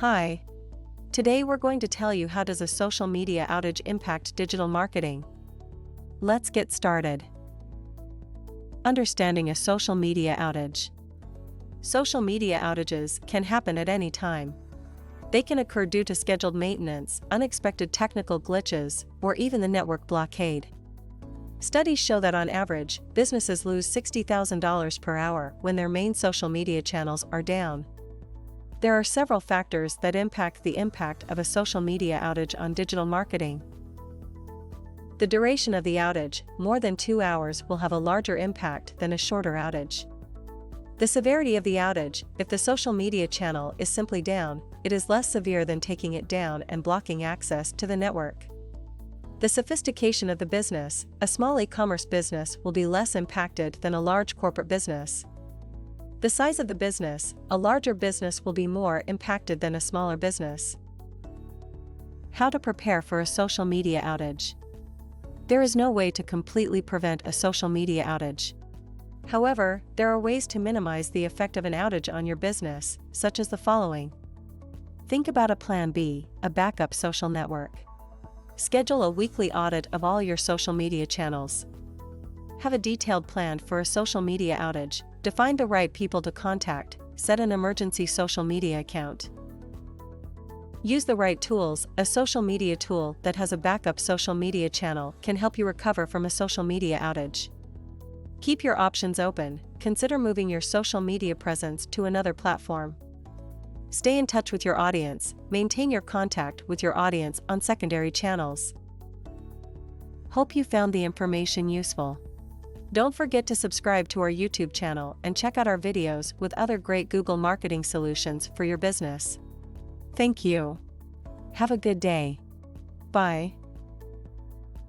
Hi. Today we're going to tell you how does a social media outage impact digital marketing. Let's get started. Understanding a social media outage. Social media outages can happen at any time. They can occur due to scheduled maintenance, unexpected technical glitches, or even the network blockade. Studies show that on average, businesses lose $60,000 per hour when their main social media channels are down. There are several factors that impact the impact of a social media outage on digital marketing. The duration of the outage, more than 2 hours, will have a larger impact than a shorter outage. The severity of the outage, if the social media channel is simply down, it is less severe than taking it down and blocking access to the network. The sophistication of the business, a small e-commerce business will be less impacted than a large corporate business. The size of the business, a larger business will be more impacted than a smaller business. How to prepare for a social media outage. There is no way to completely prevent a social media outage. However, there are ways to minimize the effect of an outage on your business, such as the following. Think about a plan B, a backup social network. Schedule a weekly audit of all your social media channels. Have a detailed plan for a social media outage, define the right people to contact, set an emergency social media account. Use the right tools. A social media tool that has a backup social media channel can help you recover from a social media outage. Keep your options open. Consider moving your social media presence to another platform. Stay in touch with your audience. Maintain your contact with your audience on secondary channels. Hope you found the information useful. Don't forget to subscribe to our YouTube channel and check out our videos with other great Google marketing solutions for your business. Thank you. Have a good day. Bye.